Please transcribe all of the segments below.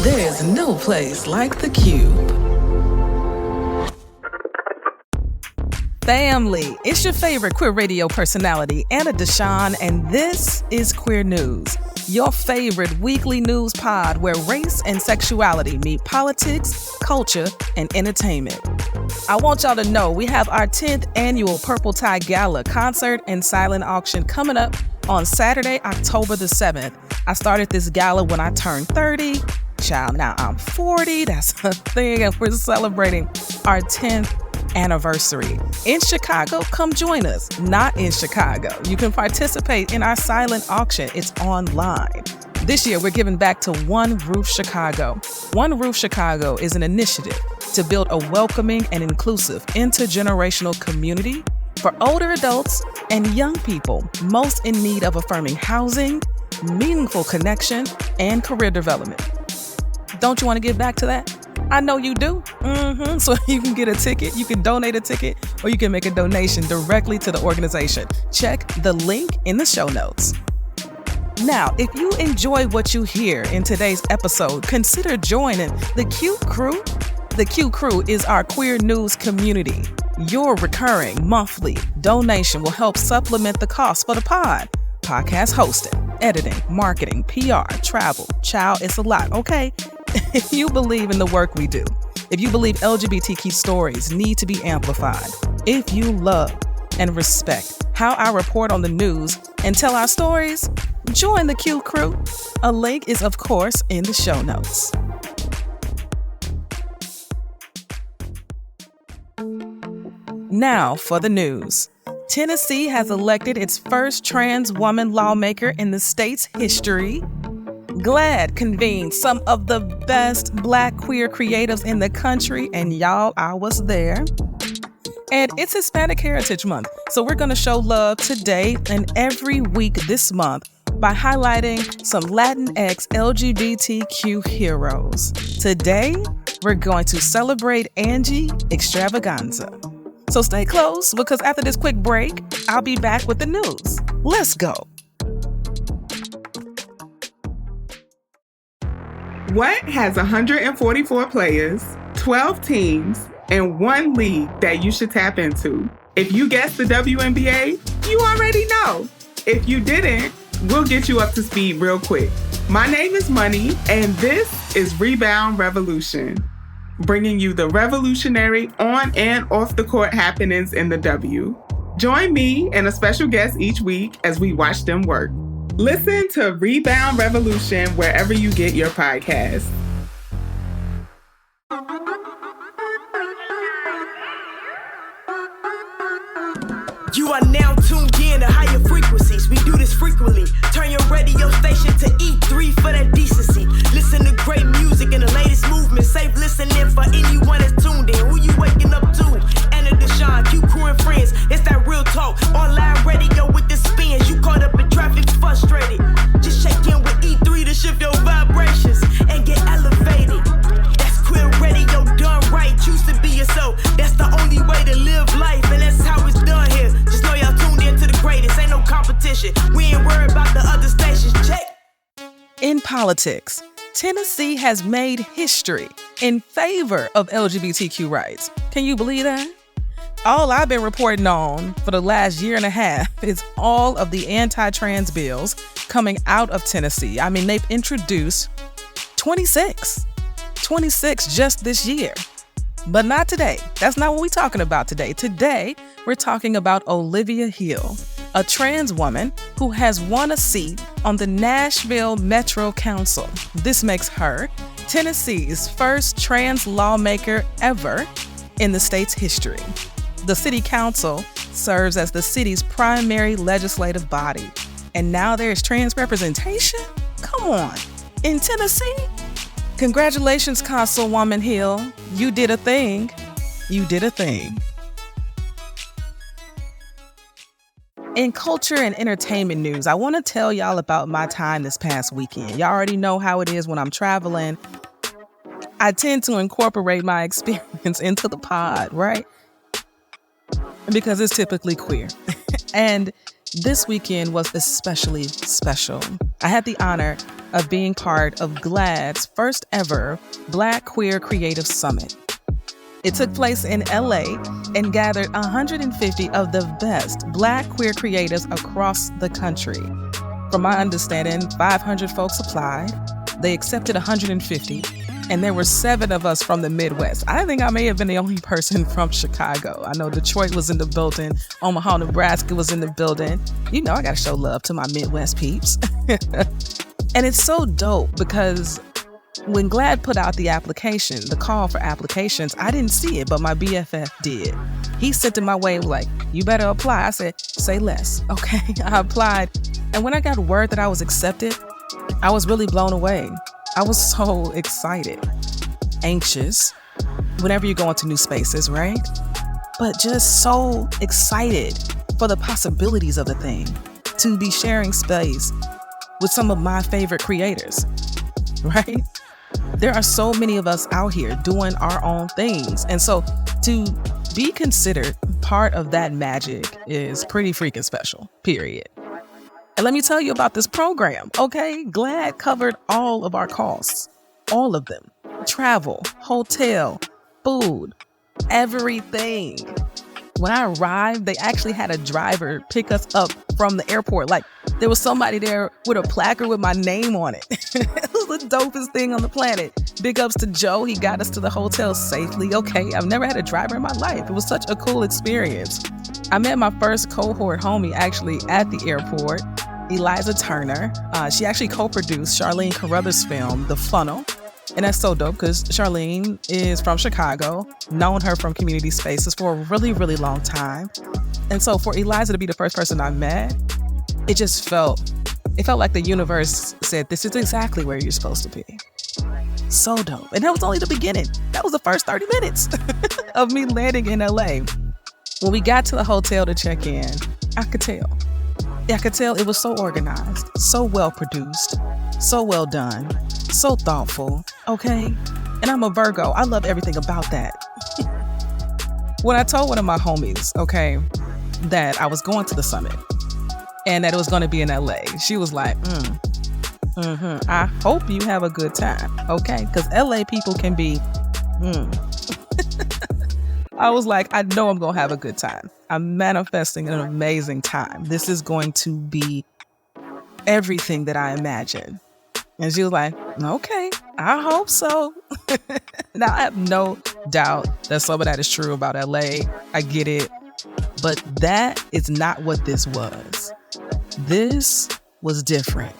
There's no place like the Qube. Family, it's your favorite queer radio personality, Anna DeShawn, and this is Queer News, your favorite weekly news pod where race and sexuality meet politics, culture, and entertainment. I want y'all to know we have our 10th annual Purple Tie Gala concert and silent auction coming up on Saturday, October the 7th. I started this gala when I turned 30. Child, now I'm 40. That's a thing, and we're celebrating our 10th anniversary. In Chicago, come join us. Not in Chicago. You can participate in our silent auction. It's online. This year, we're giving back to One Roof Chicago. One Roof Chicago is an initiative to build a welcoming and inclusive intergenerational community for older adults and young people most in need of affirming housing, meaningful connection, and career development. Don't you want to give back to that? I know you do. So you can get a ticket, you can donate a ticket, or you can make a donation directly to the organization. Check the link in the show notes. Now, if you enjoy what you hear in today's episode, consider joining the QCrew. The QCrew is our queer news community. Your recurring monthly donation will help supplement the cost for the podcast hosting, editing, marketing, PR, travel. Child, it's a lot, okay? If you believe in the work we do, if you believe LGBTQ stories need to be amplified, if you love and respect how I report on the news and tell our stories, join the QCrew. A link is, of course, in the show notes. Now for the news. Tennessee has elected its first trans woman lawmaker in the state's history. GLAAD convened some of the best Black queer creatives in the country, and y'all, I was there. And it's Hispanic Heritage Month, so we're going to show love today and every week this month by highlighting some Latinx LGBTQ heroes. Today, we're going to celebrate Angie Xtravaganza. So stay close, because after this quick break, I'll be back with the news. Let's go. What has 144 players, 12 teams, and one league that you should tap into? If you guessed the WNBA, you already know. If you didn't, we'll get you up to speed real quick. My name is Money, and this is Rebound Revolution, bringing you the revolutionary on and off the court happenings in the W. Join me and a special guest each week as we watch them work. Listen to Rebound Revolution wherever you get your podcasts. You are now tuned in to higher frequencies. We do this frequently. Turn your radio station to E3 for that decency. Listen to great music and the latest movement. Safe listening for anyone that's tuned in. Who you waking up to? Anna DeShawn, QCrew and friends. It's that real talk. Online radio with the spins. You caught up in traffic, frustrated. Just check in with E3 to shift your vibrations and get elevated. That's queer radio done right. Choose to be yourself. That's the only way to live life, and that's how it's done here. Just know y'all tuned in to the greatest. Ain't no competition. We ain't worried about the other stations. Check. In politics, Tennessee has made history in favor of LGBTQ rights. Can you believe that? All I've been reporting on for the last year and a half is all of the anti-trans bills coming out of Tennessee. I mean, they've introduced 26 just this year. But not today. That's not what we're talking about today. Today, we're talking about Olivia Hill, a trans woman who has won a seat on the Nashville Metro Council. This makes her Tennessee's first trans lawmaker ever in the state's history. The city council serves as the city's primary legislative body. And now there's trans representation? Come on. In Tennessee? Congratulations, Councilwoman Hill. You did a thing. You did a thing. In culture and entertainment news, I want to tell y'all about my time this past weekend. Y'all already know how it is when I'm traveling. I tend to incorporate my experience into the pod, right? Because it's typically queer. And this weekend was especially special. I had the honor of being part of GLAAD's first ever Black Queer Creative Summit. It took place in LA and gathered 150 of the best Black queer creatives across the country. From my understanding, 500 folks applied. They accepted 150, and there were 7 of us from the Midwest. I think I may have been the only person from Chicago. I know Detroit was in the building. Omaha, Nebraska was in the building. You know, I gotta show love to my Midwest peeps. And it's so dope because when GLAAD put out the application, the call for applications, I didn't see it, but my BFF did. He sent it my way, like, you better apply. I said, say less. Okay, I applied. And when I got word that I was accepted, I was really blown away. I was so excited, anxious, whenever you go into new spaces, right? But just so excited for the possibilities of the thing, to be sharing space with some of my favorite creators, right? There are so many of us out here doing our own things. And so to be considered part of that magic is pretty freaking special, period. And let me tell you about this program, okay? GLAAD covered all of our costs, all of them. Travel, hotel, food, everything. When I arrived, they actually had a driver pick us up from the airport. Like, there was somebody there with a placard with my name on it. It was the dopest thing on the planet. Big ups to Joe. He got us to the hotel safely. Okay, I've never had a driver in my life. It was such a cool experience. I met my first cohort homie actually at the airport, Eliza Turner. She actually co-produced Charlene Carruthers' film, The Funnel. And that's so dope because Charlene is from Chicago, known her from community spaces for a really, really long time. And so for Eliza to be the first person I met, it felt like the universe said, this is exactly where you're supposed to be. So dope. And that was only the beginning. That was the first 30 minutes of me landing in LA. When we got to the hotel to check in, I could tell it was so organized, so well produced, so well done, so thoughtful, okay? And I'm a Virgo. I love everything about that. When I told one of my homies, okay, that I was going to the summit and that it was going to be in LA, she was like, I hope you have a good time, okay? Because LA people can be, I was like, I know I'm going to have a good time. I'm manifesting an amazing time. This is going to be everything that I imagine. And she was like, okay, I hope so. Now, I have no doubt that some of that is true about LA. I get it. But that is not what this was. This was different.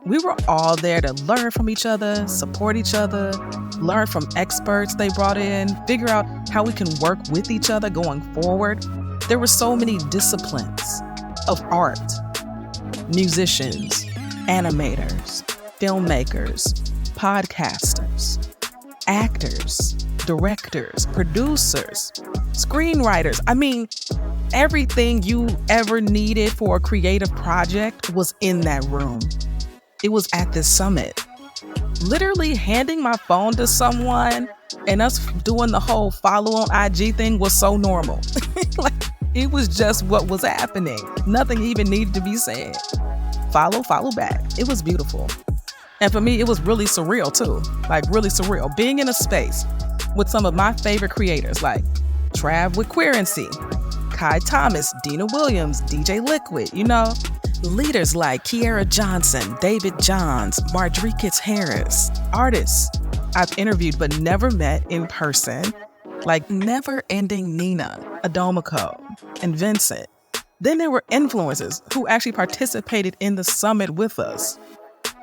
We were all there to learn from each other, support each other, learn from experts they brought in, figure out how we can work with each other going forward. There were so many disciplines of art, musicians, animators, filmmakers, podcasters, actors, directors, producers, screenwriters. I mean, everything you ever needed for a creative project was in that room. It was at this summit. Literally handing my phone to someone and us doing the whole follow on IG thing was so normal. Like, it was just what was happening. Nothing even needed to be said. Follow back. It was beautiful. And for me, it was really surreal too. Like, really surreal. Being in a space with some of my favorite creators like Trav with Queerency, Kai Thomas, Dina Williams, DJ Liquid, you know? Leaders like Kiera Johnson, David Johns, Marjorie Harris, artists I've interviewed but never met in person, like Never Ending Nina, Adomiko, and Vincent. Then there were influencers who actually participated in the summit with us,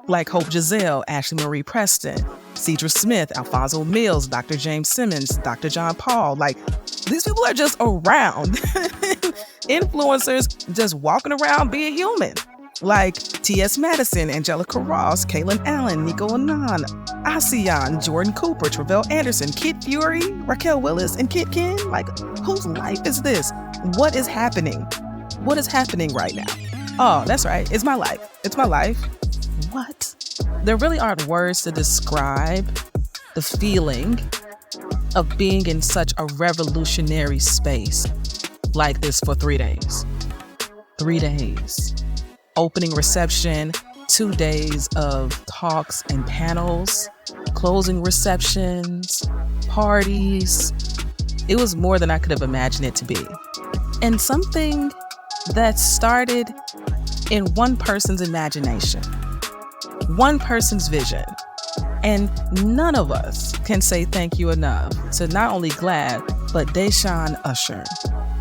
like Hope Giselle, Ashley Marie Preston, Cedra Smith, Alfonso Mills, Dr. James Simmons, Dr. John Paul. Like, these people are just around. Influencers just walking around being human. Like T.S. Madison, Angelica Ross, Kaylin Allen, Nico Anan, Asian, Jordan Cooper, Travell Anderson, Kid Fury, Raquel Willis, and Kit Ken. Like, whose life is this? What is happening? What is happening right now? Oh, that's right. It's my life. It's my life. What? There really aren't words to describe the feeling of being in such a revolutionary space like this for 3 days. 3 days. Opening reception, 2 days of talks and panels, closing receptions, parties. It was more than I could have imagined it to be. And something that started in one person's imagination, one person's vision. And none of us can say thank you enough to not only GLAAD, but DeShawn Usher.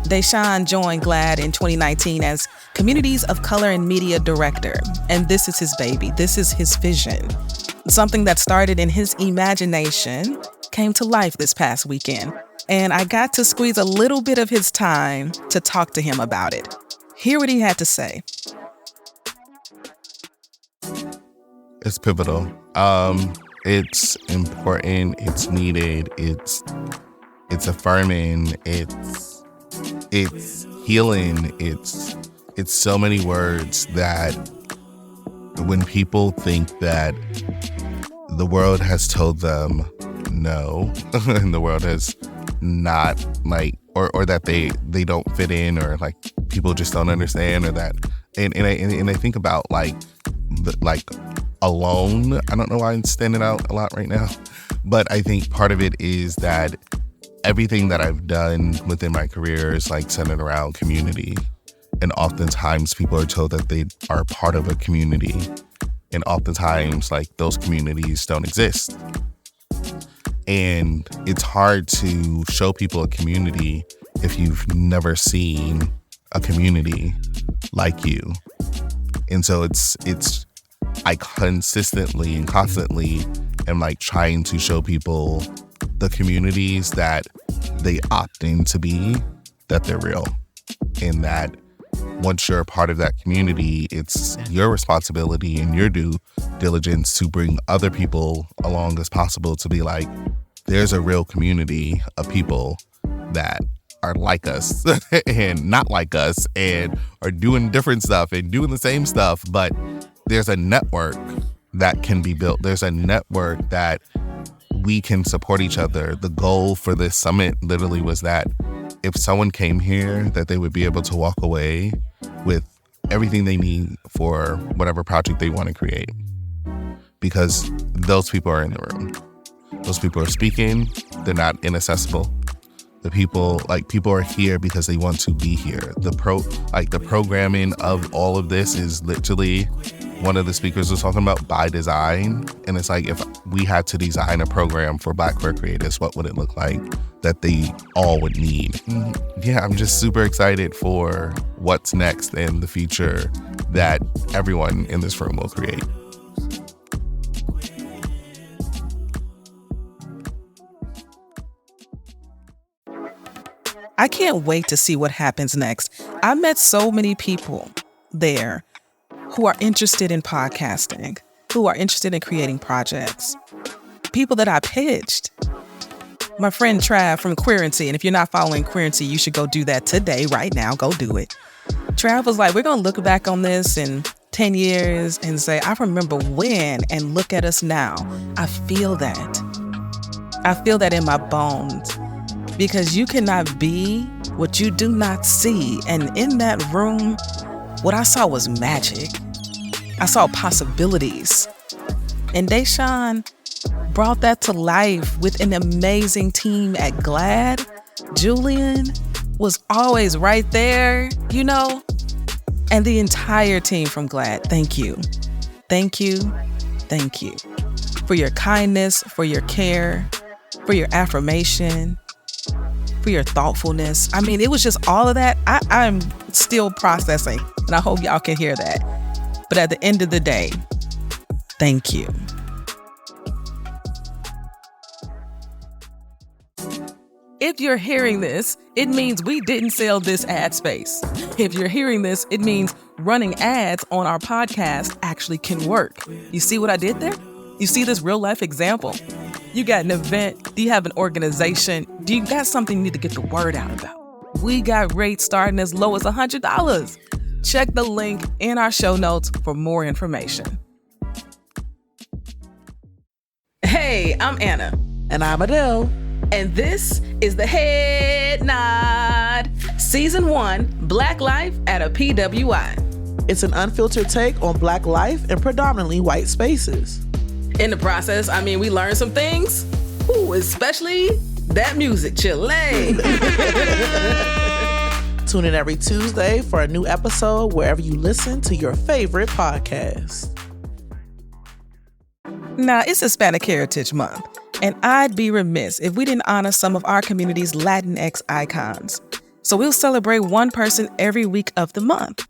DeShawn joined GLAAD in 2019 as Communities of Color and Media Director. And this is his baby. This is his vision. Something that started in his imagination came to life this past weekend. And I got to squeeze a little bit of his time to talk to him about it. Hear what he had to say. It's pivotal. It's important. It's needed. It's affirming. It's healing. It's so many words that when people think that the world has told them no, and the world has not or that they don't fit in, or like people just don't understand, or that and I think about alone. I don't know why I'm standing out a lot right now, but I think part of it is that everything that I've done within my career is centered around community. And oftentimes people are told that they are part of a community. And oftentimes those communities don't exist. And it's hard to show people a community if you've never seen a community like you. And so I consistently and constantly am trying to show people the communities that they opt in to be, that they're real. And that once you're a part of that community, it's your responsibility and your due diligence to bring other people along as possible to be there's a real community of people that are like us and not like us and are doing different stuff and doing the same stuff, but there's a network that can be built. There's a network that we can support each other. The goal for this summit literally was that if someone came here, that they would be able to walk away with everything they need for whatever project they want to create. Because those people are in the room. Those people are speaking. They're not inaccessible. The people are here because they want to be here. The programming of all of this is literally, one of the speakers was talking about by design. And it's if we had to design a program for Black queer creatives, what would it look like that they all would need? Yeah, I'm just super excited for what's next and the future that everyone in this room will create. I can't wait to see what happens next. I met so many people there who are interested in podcasting, who are interested in creating projects, people that I pitched. My friend Trav from Queerency, and if you're not following Queerency, you should go do that today, right now. Go do it. Trav was we're going to look back on this in 10 years and say, I remember when, and look at us now. I feel that. I feel that in my bones. Because you cannot be what you do not see. And in that room, what I saw was magic. I saw possibilities. And DeShawn brought that to life with an amazing team at GLAAD. Julian was always right there, and the entire team from GLAAD. Thank you. Thank you. Thank you for your kindness, for your care, for your affirmation, for your thoughtfulness. I mean, it was just all of that. I'm still processing, and I hope y'all can hear that. But at the end of the day, thank you. If you're hearing this, it means we didn't sell this ad space. If you're hearing this, it means running ads on our podcast actually can work. You see what I did there? You see this real life example? You got an event, do you have an organization, do you got something you need to get the word out about? We got rates starting as low as $100. Check the link in our show notes for more information. Hey, I'm Anna. And I'm Adele. And this is the Head Nod, Season 1, Black Life at a PWI. It's an unfiltered take on Black life in predominantly white spaces. In the process, we learned some things. Ooh, especially that music, Chile. Tune in every Tuesday for a new episode wherever you listen to your favorite podcast. Now, it's Hispanic Heritage Month, and I'd be remiss if we didn't honor some of our community's Latinx icons. So we'll celebrate one person every week of the month.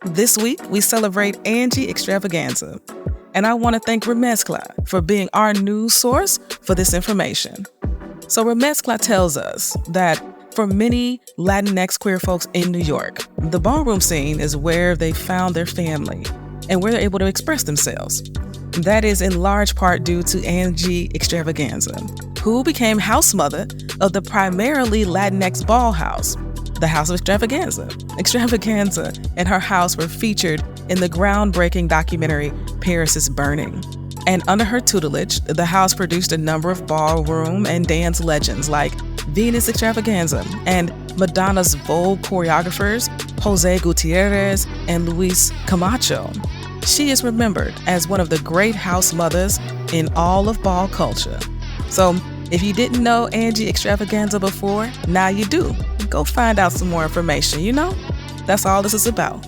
This week, we celebrate Angie Xtravaganza. And I want to thank Remezcla for being our news source for this information. So Remezcla tells us that for many Latinx queer folks in New York, the ballroom scene is where they found their family and where they're able to express themselves. That is in large part due to Angie Xtravaganza, who became house mother of the primarily Latinx ball house, the House of Xtravaganza. Xtravaganza and her house were featured in the groundbreaking documentary Paris is Burning. And under her tutelage, the house produced a number of ballroom and dance legends like Venus Xtravaganza and Madonna's Vogue choreographers, Jose Gutierrez and Luis Camacho. She is remembered as one of the great house mothers in all of ball culture. So if you didn't know Angie Xtravaganza before, now you do. Go find out some more information, That's all this is about.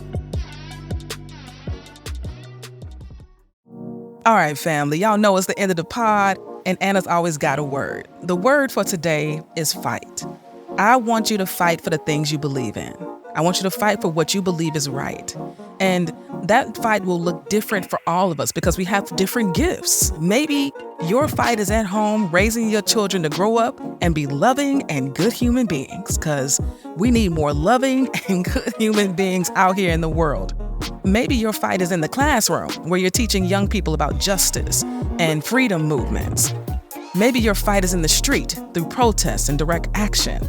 All right, family, y'all know it's the end of the pod, and Anna's always got a word. The word for today is fight. I want you to fight for the things you believe in. I want you to fight for what you believe is right. And that fight will look different for all of us because we have different gifts. Maybe your fight is at home raising your children to grow up and be loving and good human beings, because we need more loving and good human beings out here in the world. Maybe your fight is in the classroom where you're teaching young people about justice and freedom movements. Maybe your fight is in the street through protests and direct action.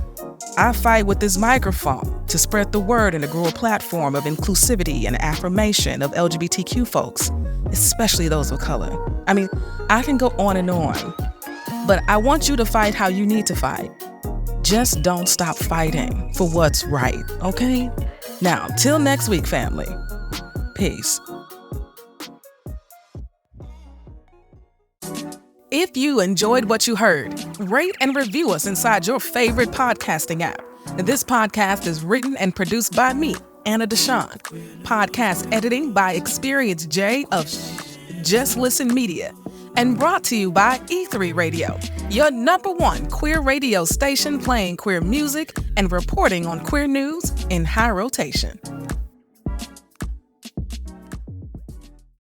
I fight with this microphone to spread the word and to grow a platform of inclusivity and affirmation of LGBTQ folks, especially those of color. I can go on and on, but I want you to fight how you need to fight. Just don't stop fighting for what's right, okay? Now, till next week, family. Peace. If you enjoyed what you heard, rate and review us inside your favorite podcasting app. This podcast is written and produced by me, Anna DeShawn. Podcast editing by Experience J of Just Listen Media. And brought to you by E3 Radio, your #1 queer radio station playing queer music and reporting on queer news in high rotation.